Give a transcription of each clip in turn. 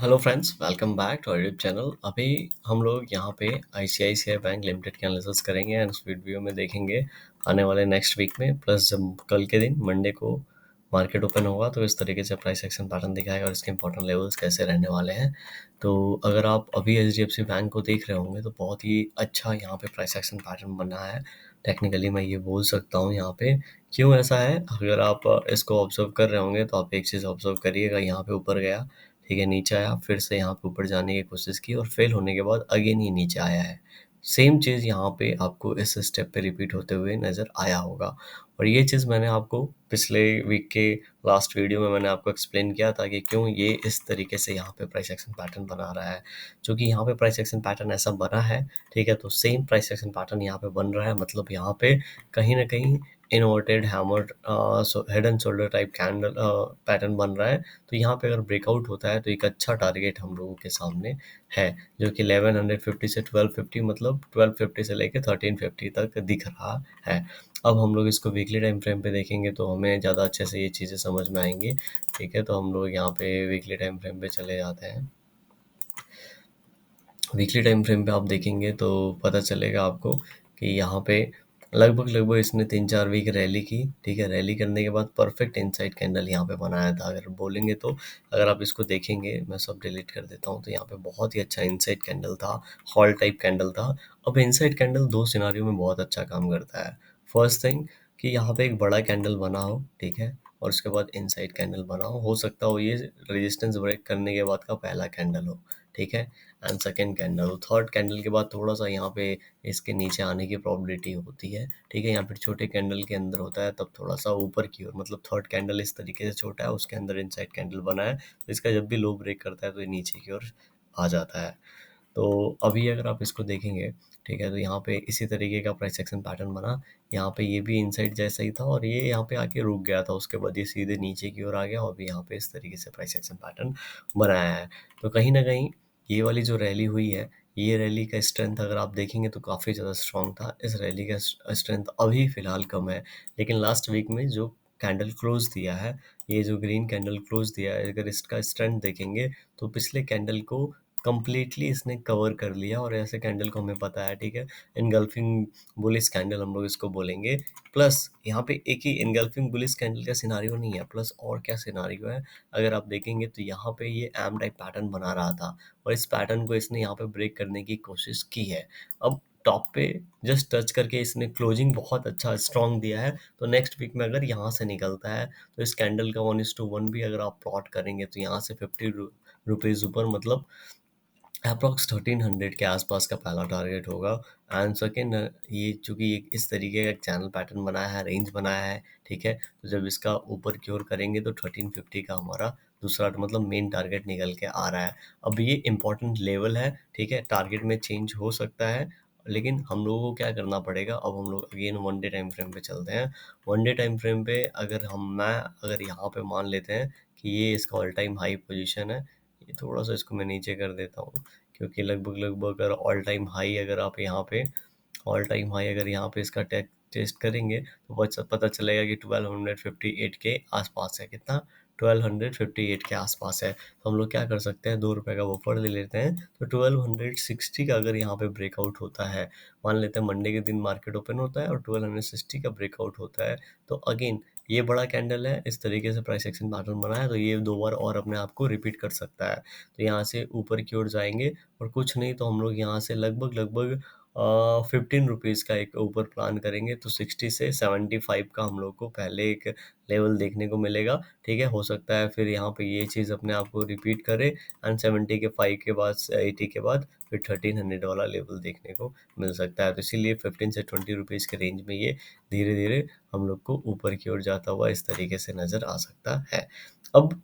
Hello friends, welcome back to YouTube channel. अभी हम लोग यहाँ पे आईसीआईसीआई बैंक लिमिटेड के एनालिसिस करेंगे एंड उस वीडियो में देखेंगे आने वाले नेक्स्ट वीक में, प्लस जब कल के दिन मंडे को मार्केट ओपन होगा तो इस तरीके से प्राइस एक्शन पैटर्न दिखाएगा और इसके इंपॉर्टेंट लेवल्स कैसे रहने वाले हैं। तो अगर आप अभी एचडीएफसी बैंक को देख रहे होंगे तो बहुत ही अच्छा यहाँ पे प्राइस एक्शन पैटर्न बना है। टेक्निकली मैं ये बोल सकता हूँ यहाँ पे क्यों ऐसा है। अगर आप इसको ऑब्जर्व कर रहे होंगे तो आप एक चीज़ ऑब्जर्व करिएगा, यहाँ पे ऊपर गया, ठीक है, नीचे आया, फिर से यहाँ पे ऊपर जाने की कोशिश की और फेल होने के बाद अगेन ये नीचे आया है। सेम चीज़ यहाँ पे आपको इस स्टेप पे रिपीट होते हुए नज़र आया होगा। और ये चीज़ मैंने आपको पिछले वीक के लास्ट वीडियो में मैंने आपको एक्सप्लेन किया था कि क्यों ये इस तरीके से यहाँ पे प्राइस एक्शन पैटर्न बना रहा है। चूँकि यहाँ पे प्राइस एक्शन पैटर्न ऐसा बना है, ठीक है, तो सेम प्राइस एक्शन पैटर्न यहाँ पे बन रहा है। मतलब यहाँ पे कहीं न कहीं inverted hammer head and shoulder type candle pattern बन रहा है। तो यहाँ पे अगर ब्रेकआउट होता है तो एक अच्छा टारगेट हम लोगों के सामने है, जो कि 1150 से 1250, मतलब 1250 से लेके 1350 तक दिख रहा है। अब हम लोग इसको वीकली टाइम फ्रेम पे देखेंगे तो हमें ज़्यादा अच्छे से ये चीज़ें समझ में आएंगी। ठीक है, तो हम लोग यहाँ पे वीकली टाइम फ्रेम पे चले जाते हैं। वीकली टाइम फ्रेम पे आप देखेंगे तो पता चलेगा आपको कि यहाँ पे लगभग इसने 3-4 वीक रैली की। ठीक है, रैली करने के बाद परफेक्ट इनसाइड कैंडल यहाँ पे बनाया था। अगर बोलेंगे तो अगर आप इसको देखेंगे, मैं सब डिलीट कर देता हूँ, तो यहाँ पे बहुत ही अच्छा इनसाइड कैंडल था, हॉल टाइप कैंडल था। अब इनसाइड कैंडल दो सिनारियों में बहुत अच्छा काम करता है। फर्स्ट थिंग कि यहाँ पे एक बड़ा कैंडल बना हो, ठीक है, और उसके बाद इनसाइड कैंडल बना हो सकता हो ये रेजिस्टेंस ब्रेक करने के बाद का पहला कैंडल हो, ठीक है, and second candle, third candle के बाद थोड़ा सा यहाँ पे इसके नीचे आने की प्रोबेबिलिटी होती है। ठीक है, यहाँ पे छोटे कैंडल के अंदर होता है तब थोड़ा सा ऊपर की ओर, मतलब थर्ड कैंडल इस तरीके से छोटा है, उसके अंदर इनसाइड कैंडल बना है, तो इसका जब भी लो ब्रेक करता है तो ये नीचे की ओर आ जाता है। तो अभी अगर आप इसको देखेंगे, ठीक है, तो यहाँ पे इसी तरीके का प्राइस एक्शन पैटर्न बना। यहाँ पे ये भी इनसाइड जैसा ही था और ये यहाँ पे आके रुक गया था, उसके बाद ये सीधे नीचे की ओर आ गया और अभी यहाँ पे इस तरीके से प्राइस एक्शन पैटर्न बनाया है। तो कहीं ना कहीं ये वाली जो रैली हुई है, ये रैली का स्ट्रेंथ अगर आप देखेंगे तो काफ़ी ज़्यादा स्ट्रॉन्ग था। इस रैली का स्ट्रेंथ अभी फ़िलहाल कम है, लेकिन लास्ट वीक में जो कैंडल क्लोज दिया है, ये जो ग्रीन कैंडल क्लोज दिया है, अगर इसका स्ट्रेंथ देखेंगे तो पिछले कैंडल को कंप्लीटली इसने कवर कर लिया। और ऐसे कैंडल को हमें पता है, ठीक है, इनगल्फिंग बुलिश कैंडल हम लोग इसको बोलेंगे। प्लस यहाँ पे एक ही इनगल्फिंग बुलिश कैंडल का सिनारियो नहीं है, प्लस और क्या सिनारियो है अगर आप देखेंगे तो यहाँ पे ये एम टाइप पैटर्न बना रहा था और इस पैटर्न को इसने यहाँ पे ब्रेक करने की कोशिश की है। अब टॉप पे जस्ट टच करके इसने क्लोजिंग बहुत अच्छा स्ट्रॉन्ग दिया है। तो नेक्स्ट वीक में अगर यहाँ से निकलता है तो इस कैंडल का 1:1 भी अगर आप प्लॉट करेंगे तो यहाँ से 50 रुपीज़ ऊपर, मतलब अप्रॉक्स 1300 के आसपास का पहला टारगेट होगा। एंड सेकेंड, ये चूंकि ये इस तरीके का एक चैनल पैटर्न बनाया है, रेंज बनाया है, ठीक है, तो जब इसका ऊपर की ओर करेंगे तो 1350 का हमारा दूसरा मतलब मेन टारगेट निकल के आ रहा है। अब ये इंपॉर्टेंट लेवल है, ठीक है, टारगेट में चेंज हो सकता है, लेकिन हम लोगों को क्या करना पड़ेगा। अब हम लोग again one day time frame पे चलते हैं। वन डे टाइम फ्रेम पे अगर मैं अगर यहाँ पे मान लेते हैं कि ये इसका ऑल टाइम हाई पोजीशन है, ये थोड़ा सा इसको मैं नीचे कर देता हूँ, क्योंकि लगभग अगर ऑल टाइम हाई अगर आप यहाँ पे ऑल टाइम हाई अगर यहाँ पे इसका टेस्ट करेंगे तो पता चलेगा कि 1258 के आसपास है। कितना? 1258 के आसपास है। तो हम लोग क्या कर सकते हैं, 2 रुपये का बफर ले लेते हैं। तो 1260 का अगर यहाँ पे ब्रेकआउट होता है, मान लेते हैं मंडे के दिन मार्केट ओपन होता है और 1260 का ब्रेकआउट होता है, तो अगेन ये बड़ा कैंडल है, इस तरीके से प्राइस एक्शन पैटर्न बना है, तो ये 2 बार और अपने आप को रिपीट कर सकता है। तो यहाँ से ऊपर की ओर जाएंगे और कुछ नहीं तो हम लोग यहाँ से लगभग 15 रुपीज़ का एक ऊपर प्लान करेंगे, तो 60 से 75 का हम लोग को पहले एक लेवल देखने को मिलेगा। ठीक है, हो सकता है फिर यहाँ पे ये चीज़ अपने आप को रिपीट करे एंड 70 के 5 के बाद 80 के बाद फिर 1300 वाला लेवल देखने को मिल सकता है। तो इसीलिए 15 से 20 रुपीज़ के रेंज में ये धीरे धीरे हम लोग को ऊपर की ओर जाता हुआ इस तरीके से नज़र आ सकता है। अब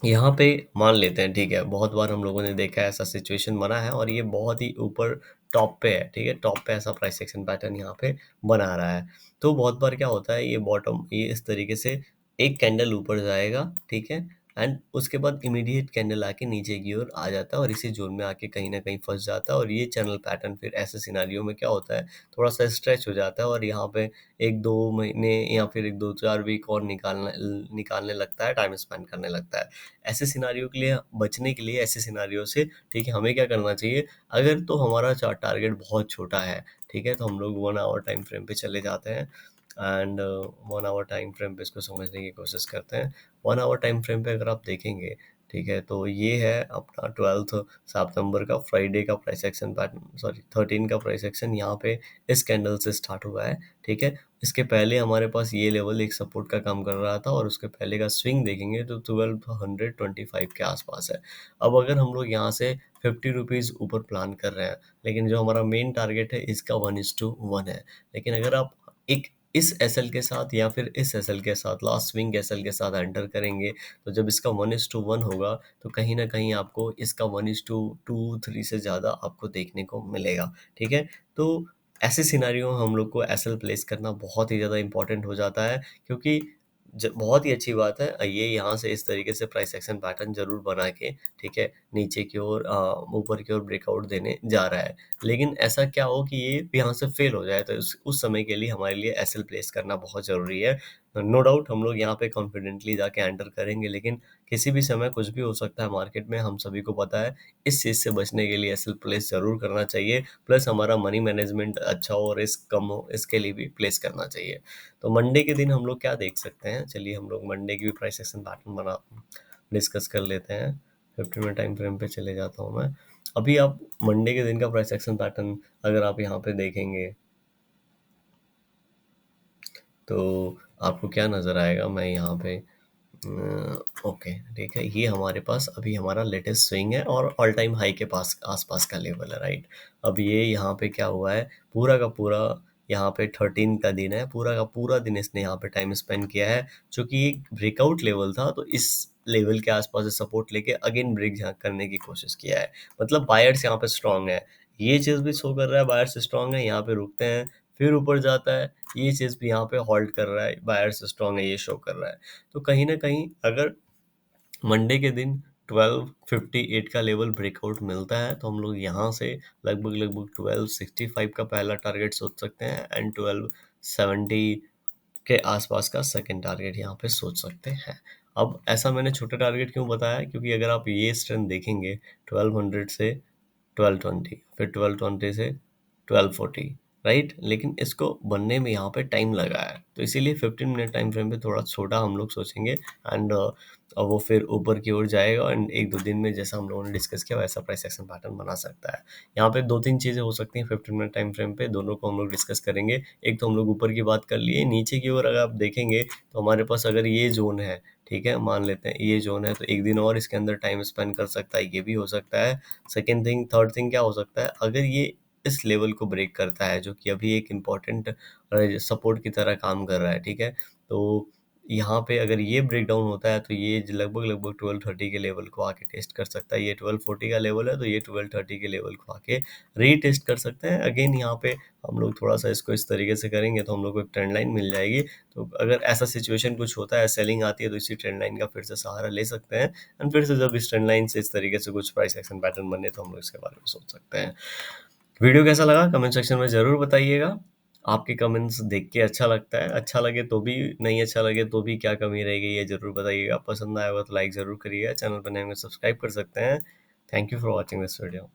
यहाँ पे मान लेते हैं, ठीक है, बहुत बार हम लोगों ने देखा है ऐसा सिचुएशन बना है और ये बहुत ही ऊपर टॉप पे है, ठीक है, टॉप पे ऐसा प्राइस एक्शन पैटर्न यहाँ पे बना रहा है। तो बहुत बार क्या होता है, ये बॉटम ये इस तरीके से एक कैंडल ऊपर जाएगा, ठीक है, एंड उसके बाद इमीडिएट कैंडल आके नीचे की ओर आ जाता है और इसी जोन में आके कहीं ना कहीं फंस जाता है, और ये चैनल पैटर्न फिर ऐसे सिनारियों में क्या होता है, थोड़ा सा स्ट्रेच हो जाता है और यहाँ पे 1-2 महीने या फिर 1-2-4 वीक और निकालने लगता है, टाइम स्पेंड करने लगता है। ऐसे सिनारियों के लिए बचने के लिए, ऐसे सिनारियों से, ठीक है, हमें क्या करना चाहिए, अगर तो हमारा टारगेट बहुत छोटा है, ठीक है, तो हम लोग 1 आवर टाइम फ्रेम पे चले जाते हैं एंड 1 आवर टाइम फ्रेम पे इसको समझने की कोशिश करते हैं। 1 आवर टाइम फ्रेम पे अगर आप देखेंगे, ठीक है, तो ये है अपना 12 सितंबर का फ्राइडे का प्राइस एक्शन पैटर्न, सॉरी 13 का प्राइस एक्शन यहाँ पे इस कैंडल से स्टार्ट हुआ है, ठीक है। इसके पहले हमारे पास ये लेवल एक सपोर्ट का काम कर रहा था और उसके पहले का स्विंग देखेंगे तो 1225 के आसपास है। अब अगर हम लोग यहाँ से 50 रुपीज़ ऊपर प्लान कर रहे हैं, लेकिन जो हमारा मेन टारगेट है इसका 1:1 है, लेकिन अगर आप एक इस एसएल के साथ या फिर इस एसएल के साथ, लास्ट स्विंग एसएल के साथ एंटर करेंगे, तो जब इसका 1:1 होगा तो कहीं ना कहीं आपको इसका 1:2-3 से ज़्यादा आपको देखने को मिलेगा, ठीक है। तो ऐसे सिनारियो हम लोग को एसएल प्लेस करना बहुत ही ज़्यादा इंपॉर्टेंट हो जाता है, क्योंकि बहुत ही अच्छी बात है ये यहाँ से इस तरीके से प्राइस एक्शन पैटर्न जरूर बना के, ठीक है, नीचे की ओर ऊपर की ओर ब्रेकआउट देने जा रहा है। लेकिन ऐसा क्या हो कि ये यहाँ से फेल हो जाए, तो उस समय के लिए हमारे लिए एसएल प्लेस करना बहुत ज़रूरी है। नो डाउट हम लोग यहाँ पे कॉन्फिडेंटली जाके एंटर करेंगे, लेकिन किसी भी समय कुछ भी हो सकता है मार्केट में, हम सभी को पता है। इस चीज़ से बचने के लिए एसएल प्लेस ज़रूर करना चाहिए, प्लस हमारा मनी मैनेजमेंट अच्छा हो, रिस्क कम हो, इसके लिए भी प्लेस करना चाहिए। तो मंडे के दिन हम लोग क्या देख सकते हैं, चलिए हम लोग मंडे की भी प्राइस एक्शन पैटर्न बना डिस्कस कर लेते हैं। 15 मिनट टाइम फ्रेम पे चले जाता हूँ मैं। अभी आप मंडे के दिन का प्राइस एक्शन पैटर्न अगर आप यहाँ पे देखेंगे तो आपको क्या नज़र आएगा, मैं यहाँ पे ओके, ठीक है, ये हमारे पास अभी हमारा लेटेस्ट स्विंग है और ऑल टाइम हाई के पास आसपास का लेवल है, राइट। अब ये यहाँ पे क्या हुआ है, पूरा का पूरा यहाँ पे 13 का दिन है, पूरा का पूरा दिन इसने यहाँ पे टाइम स्पेंड किया है, जो कि एक ब्रेकआउट लेवल था, तो इस लेवल के आसपास से सपोर्ट लेके अगेन ब्रेक करने की कोशिश किया है। मतलब बायर्स यहाँ पे स्ट्रांग है, ये चीज़ भी शो कर रहा है बायर्स स्ट्रांग है, यहाँ पे रुकते हैं फिर ऊपर जाता है, ये चीज़ भी यहाँ पे होल्ड कर रहा है, बायर्स स्ट्रांग है, ये शो कर रहा है। तो कहीं ना कहीं अगर मंडे के दिन 1258 का लेवल ब्रेकआउट मिलता है, तो हम लोग यहाँ से लगभग लगभग 1265 का पहला टारगेट सोच सकते हैं एंड 1270 के आसपास का सेकंड टारगेट यहाँ पे सोच सकते हैं। अब ऐसा मैंने छोटे टारगेट क्यों बताया है, क्योंकि अगर आप ये स्ट्रेंथ देखेंगे 1200 से 1220, फिर 1220 से 1240, राइट, लेकिन इसको बनने में यहाँ पे टाइम लगा है, तो इसीलिए 15 मिनट टाइम फ्रेम पे थोड़ा छोटा हम लोग सोचेंगे एंड वो फिर ऊपर की ओर जाएगा एंड 1-2 दिन में जैसा हम लोगों ने डिस्कस किया वैसा प्राइस एक्शन पैटर्न बना सकता है। यहाँ पे 2-3 चीज़ें हो सकती हैं 15 मिनट टाइम फ्रेम पे, दोनों को हम लोग डिस्कस करेंगे। एक तो हम लोग ऊपर की बात कर लिए, नीचे की ओर अगर आप देखेंगे तो हमारे पास अगर ये जोन है, ठीक है, मान लेते हैं ये जोन है, तो एक दिन और इसके अंदर टाइम स्पेंड कर सकता है, ये भी हो सकता है। सेकेंड थिंग, थर्ड थिंग क्या हो सकता है, अगर ये इस लेवल को ब्रेक करता है, जो कि अभी एक इम्पॉर्टेंट सपोर्ट की तरह काम कर रहा है, ठीक है, तो यहाँ पे अगर ये ब्रेक डाउन होता है तो ये लगभग लगभग 1230 के लेवल को आके टेस्ट कर सकता है। ये 1240 का लेवल है, तो ये 1230 के लेवल को आके रीटेस्ट कर सकते हैं। अगेन यहाँ पे हम लोग थोड़ा सा इसको इस तरीके से करेंगे तो हम लोग को एक ट्रेंड लाइन मिल जाएगी। तो अगर ऐसा सिचुएशन कुछ होता है, सेलिंग आती है, तो इसी ट्रेंड लाइन का फिर से सहारा ले सकते हैं एंड फिर से जब इस ट्रेंड लाइन से इस तरीके से कुछ प्राइस एक्शन पैटर्न बने तो हम लोग इसके बारे में सोच सकते हैं। वीडियो कैसा लगा कमेंट सेक्शन में ज़रूर बताइएगा। आपके कमेंट्स देख के अच्छा लगता है, अच्छा लगे तो भी, नहीं अच्छा लगे तो भी क्या कमी रहेगी ये ज़रूर बताइएगा। पसंद आया हो तो लाइक ज़रूर करिएगा, चैनल पर नए हैं सब्सक्राइब कर सकते हैं। Thank you for watching this video.